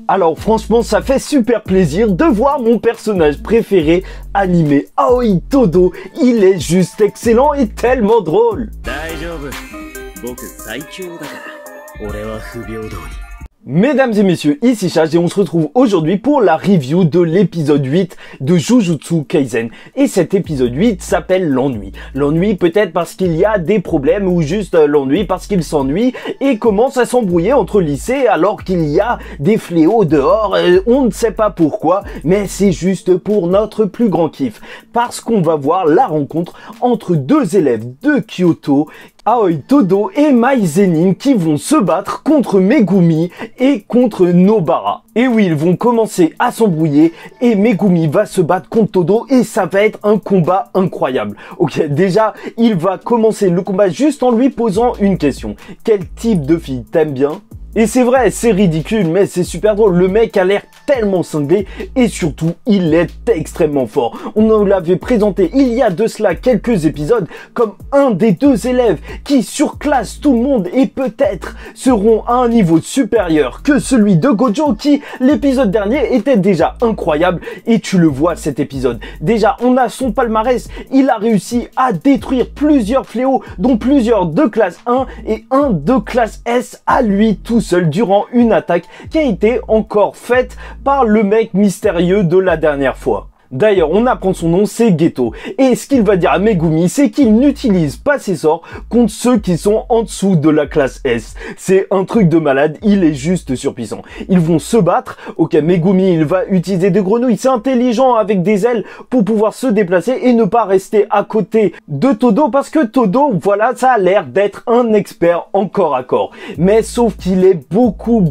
Alors franchement, ça fait super plaisir de voir mon personnage préféré animé, Aoi Todo. Il est juste excellent et tellement drôle. Mesdames et messieurs, ici Chage et on se retrouve aujourd'hui pour la review de l'épisode 8 de Jujutsu Kaisen. Et cet épisode 8 s'appelle l'ennui. L'ennui peut-être parce qu'il y a des problèmes ou juste l'ennui parce qu'il s'ennuie et commence à s'embrouiller entre lycées alors qu'il y a des fléaux dehors. On ne sait pas pourquoi, mais c'est juste pour notre plus grand kiff. Parce qu'on va voir la rencontre entre deux élèves de Kyoto, Aoi Todo et Mai Zenin, qui vont se battre contre Megumi et contre Nobara. Et oui, ils vont commencer à s'embrouiller et Megumi va se battre contre Todo et ça va être un combat incroyable. Ok, déjà, il va commencer le combat juste en lui posant une question. Quel type de fille t'aimes bien ? Et c'est vrai, c'est ridicule, mais c'est super drôle. Le mec a l'air tellement cinglé et surtout, il est extrêmement fort. On nous l'avait présenté il y a de cela quelques épisodes comme un des deux élèves qui surclasse tout le monde et peut-être seront à un niveau supérieur que celui de Gojo qui, l'épisode dernier, était déjà incroyable et tu le vois cet épisode. Déjà, on a son palmarès, il a réussi à détruire plusieurs fléaux, dont plusieurs de classe 1 et un de classe S à lui tout seul durant une attaque qui a été encore faite par le mec mystérieux de la dernière fois. D'ailleurs, on apprend son nom, c'est Geto. Et ce qu'il va dire à Megumi, c'est qu'il n'utilise pas ses sorts contre ceux qui sont en dessous de la classe S. C'est un truc de malade, il est juste surpuissant. Ils vont se battre. Ok, Megumi, il va utiliser des grenouilles. C'est intelligent avec des ailes pour pouvoir se déplacer et ne pas rester à côté de Todo parce que Todo, voilà, ça a l'air d'être un expert en corps à corps. Mais sauf qu'il est beaucoup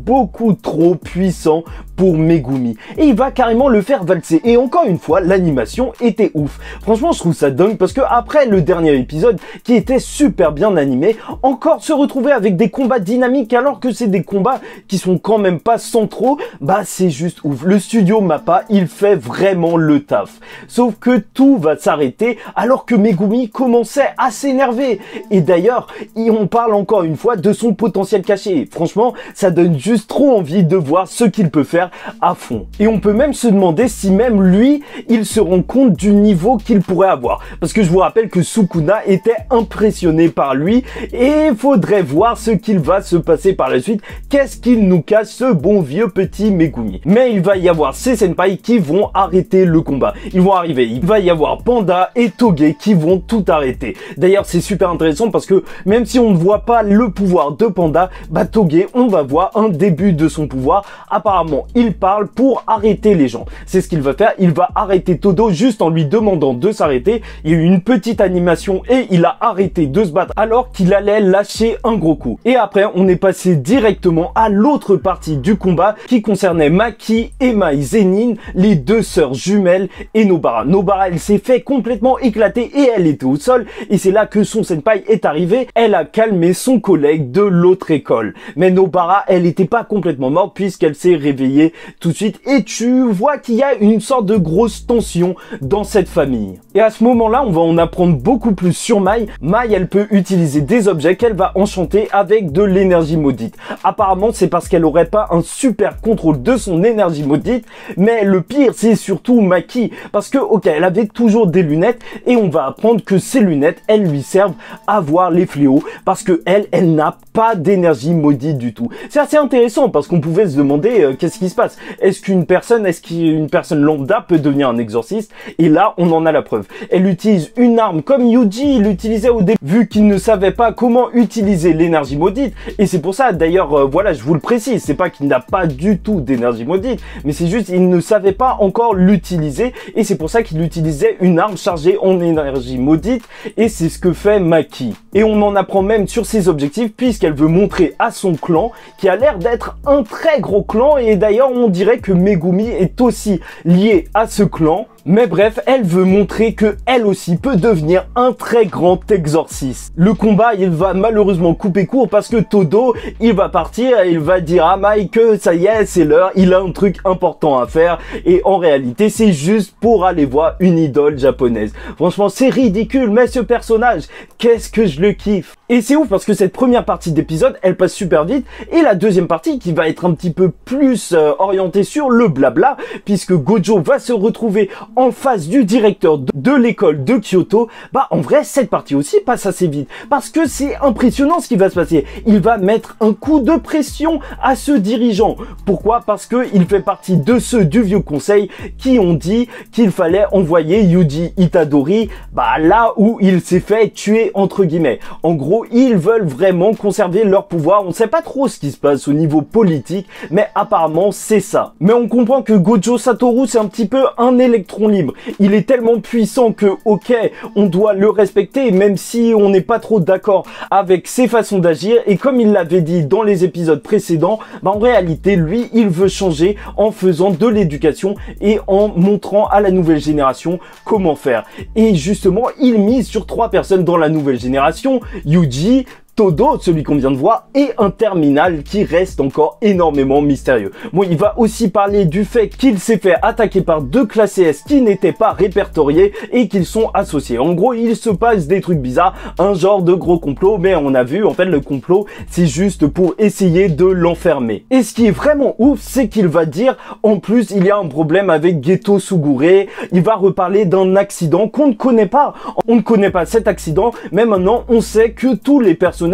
trop puissant pour Megumi. Et il va carrément le faire valser. Et encore une fois, l'animation était ouf. Franchement, je trouve ça dingue parce que après le dernier épisode qui était super bien animé, encore se retrouver avec des combats dynamiques alors que c'est des combats qui sont quand même pas centraux, bah c'est juste ouf. Le studio Mappa, il fait vraiment le taf. Sauf que tout va s'arrêter alors que Megumi commençait à s'énerver. Et d'ailleurs, on parle encore une fois de son potentiel caché. Franchement, ça donne juste trop envie de voir ce qu'il peut faire à fond. Et on peut même se demander si même lui, il se rend compte du niveau qu'il pourrait avoir. Parce que je vous rappelle que Sukuna était impressionné par lui et il faudrait voir ce qu'il va se passer par la suite. Qu'est-ce qu'il nous cache ce bon vieux petit Megumi. Mais il va y avoir ses senpai qui vont arrêter le combat. Ils vont arriver. Il va y avoir Panda et Toge qui vont tout arrêter. D'ailleurs, c'est super intéressant parce que même si on ne voit pas le pouvoir de Panda, bah Toge, on va voir un début de son pouvoir. Apparemment, il parle pour arrêter les gens. C'est ce qu'il va faire. Il va arrêter Todo juste en lui demandant de s'arrêter. Il y a eu une petite animation et il a arrêté de se battre alors qu'il allait lâcher un gros coup. Et après, on est passé directement à l'autre partie du combat qui concernait Maki et Mai Zenin, les deux sœurs jumelles et Nobara. Nobara, elle s'est fait complètement éclater et elle était au sol. Et c'est là que son senpai est arrivé. Elle a calmé son collègue de l'autre école. Mais Nobara, elle n'était pas complètement morte puisqu'elle s'est réveillée tout de suite. Et tu vois qu'il y a une sorte de grosse tension dans cette famille. Et à ce moment-là, on va en apprendre beaucoup plus sur Mai. Mai, elle peut utiliser des objets qu'elle va enchanter avec de l'énergie maudite. Apparemment, c'est parce qu'elle aurait pas un super contrôle de son énergie maudite. Mais le pire, c'est surtout Maki. Parce que, ok, elle avait toujours des lunettes et on va apprendre que ces lunettes, elles lui servent à voir les fléaux. Parce que elle n'a pas d'énergie maudite du tout. C'est assez intéressant parce qu'on pouvait se demander qu'est-ce qui se passe. Est-ce qu'une personne lambda peut devenir un exorciste? Et là, on en a la preuve. Elle utilise une arme comme Yuji l'utilisait au début, vu qu'il ne savait pas comment utiliser l'énergie maudite. Et c'est pour ça, d'ailleurs, voilà, je vous le précise, c'est pas qu'il n'a pas du tout d'énergie maudite, mais c'est juste qu'il ne savait pas encore l'utiliser. Et c'est pour ça qu'il utilisait une arme chargée en énergie maudite. Et c'est ce que fait Maki. Et on en apprend même sur ses objectifs, puisqu'elle veut montrer à son clan, qui a l'air d'être un très gros clan. Et d'ailleurs, on dirait que Megumi est aussi lié à ce clan. Mais bref, elle veut montrer que elle aussi peut devenir un très grand exorciste. Le combat, il va malheureusement couper court parce que Todo, il va partir et il va dire à Mai que ça y est, c'est l'heure, il a un truc important à faire et en réalité, c'est juste pour aller voir une idole japonaise. Franchement, c'est ridicule, mais ce personnage, qu'est-ce que je le kiffe. Et c'est ouf parce que cette première partie d'épisode, elle passe super vite et la deuxième partie qui va être un petit peu plus orientée sur le blabla puisque Gojo va se retrouver en face du directeur de l'école de Kyoto. Bah en vrai, cette partie aussi passe assez vite parce que c'est impressionnant ce qui va se passer. Il va mettre un coup de pression à ce dirigeant. Pourquoi? Parce que il fait partie de ceux du vieux conseil qui ont dit qu'il fallait envoyer Yuji Itadori là où il s'est fait tuer entre guillemets. En gros, ils veulent vraiment conserver leur pouvoir. On sait pas trop ce qui se passe au niveau politique, mais apparemment c'est ça. Mais on comprend que Gojo Satoru c'est un petit peu un électron libre. Il est tellement puissant que ok, on doit le respecter même si on n'est pas trop d'accord avec ses façons d'agir. Et comme il l'avait dit dans les épisodes précédents, en réalité lui il veut changer en faisant de l'éducation et en montrant à la nouvelle génération comment faire. Et justement il mise sur 3 personnes dans la nouvelle génération: Yuji, Todo, celui qu'on vient de voir, et un terminal qui reste encore énormément mystérieux. Bon, il va aussi parler du fait qu'il s'est fait attaquer par 2 classes CS qui n'étaient pas répertoriées et qu'ils sont associés. En gros, il se passe des trucs bizarres, un genre de gros complot, mais on a vu, en fait, le complot, c'est juste pour essayer de l'enfermer. Et ce qui est vraiment ouf, c'est qu'il va dire, en plus, il y a un problème avec Geto Sugure, il va reparler d'un accident qu'on ne connaît pas. On ne connaît pas cet accident, mais maintenant, on sait que tous les personnages,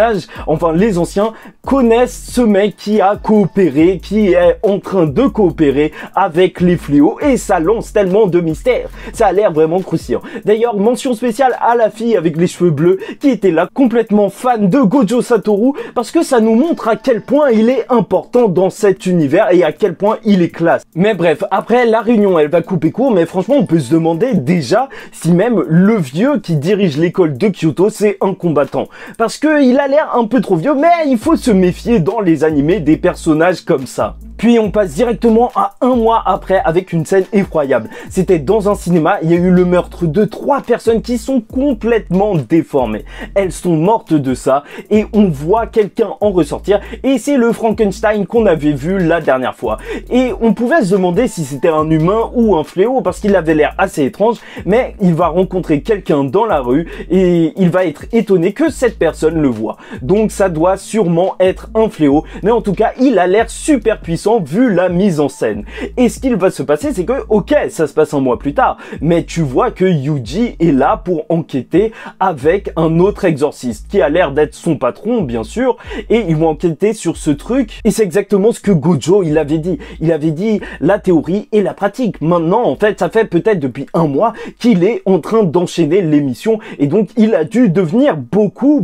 enfin les anciens, connaissent ce mec qui a coopéré, qui est en train de coopérer avec les fléaux et ça lance tellement de mystères. Ça a l'air vraiment croustillant. D'ailleurs, mention spéciale à la fille avec les cheveux bleus qui était là complètement fan de Gojo Satoru parce que ça nous montre à quel point il est important dans cet univers et à quel point il est classe. Mais bref, après la réunion, elle va couper court, mais franchement, on peut se demander déjà si même le vieux qui dirige l'école de Kyoto, c'est un combattant. Parce que il a l'air un peu trop vieux, mais il faut se méfier dans les animés des personnages comme ça. Puis on passe directement à 1 mois après avec une scène effroyable. C'était dans un cinéma, il y a eu le meurtre de 3 personnes qui sont complètement déformées. Elles sont mortes de ça et on voit quelqu'un en ressortir et c'est le Frankenstein qu'on avait vu la dernière fois. Et on pouvait se demander si c'était un humain ou un fléau parce qu'il avait l'air assez étrange, mais il va rencontrer quelqu'un dans la rue et il va être étonné que cette personne le voit. Donc ça doit sûrement être un fléau, mais en tout cas il a l'air super puissant vu la mise en scène. Et ce qu'il va se passer, c'est que, ok, ça se passe 1 mois plus tard, mais tu vois que Yuji est là pour enquêter avec un autre exorciste, qui a l'air d'être son patron, bien sûr, et ils vont enquêter sur ce truc, et c'est exactement ce que Gojo, il avait dit. Il avait dit la théorie et la pratique. Maintenant, en fait, ça fait peut-être depuis 1 mois qu'il est en train d'enchaîner l'émission, et donc il a dû devenir beaucoup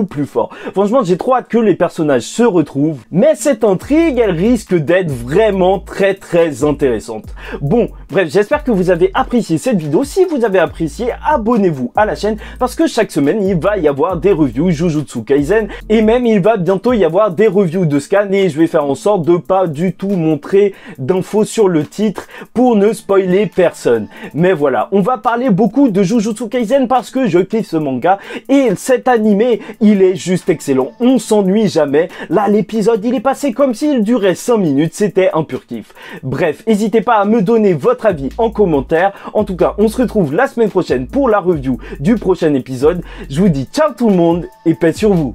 plus fort. Franchement, j'ai trop hâte que les personnages se retrouvent, mais cette intrigue, elle risque d'être vraiment très intéressante. Bon, bref, j'espère que vous avez apprécié cette vidéo. Si vous avez apprécié, abonnez-vous à la chaîne parce que chaque semaine, il va y avoir des reviews Jujutsu Kaisen et même il va bientôt y avoir des reviews de Scan et je vais faire en sorte de pas du tout montrer d'infos sur le titre pour ne spoiler personne. Mais voilà, on va parler beaucoup de Jujutsu Kaisen parce que je kiffe ce manga et cet animé, il est juste excellent. On s'ennuie jamais. Là, l'épisode, il est passé comme s'il durait 5 minutes. C'était un pur kiff. Bref, n'hésitez pas à me donner votre avis en commentaire. En tout cas, on se retrouve la semaine prochaine pour la review du prochain épisode. Je vous dis ciao tout le monde et paix sur vous.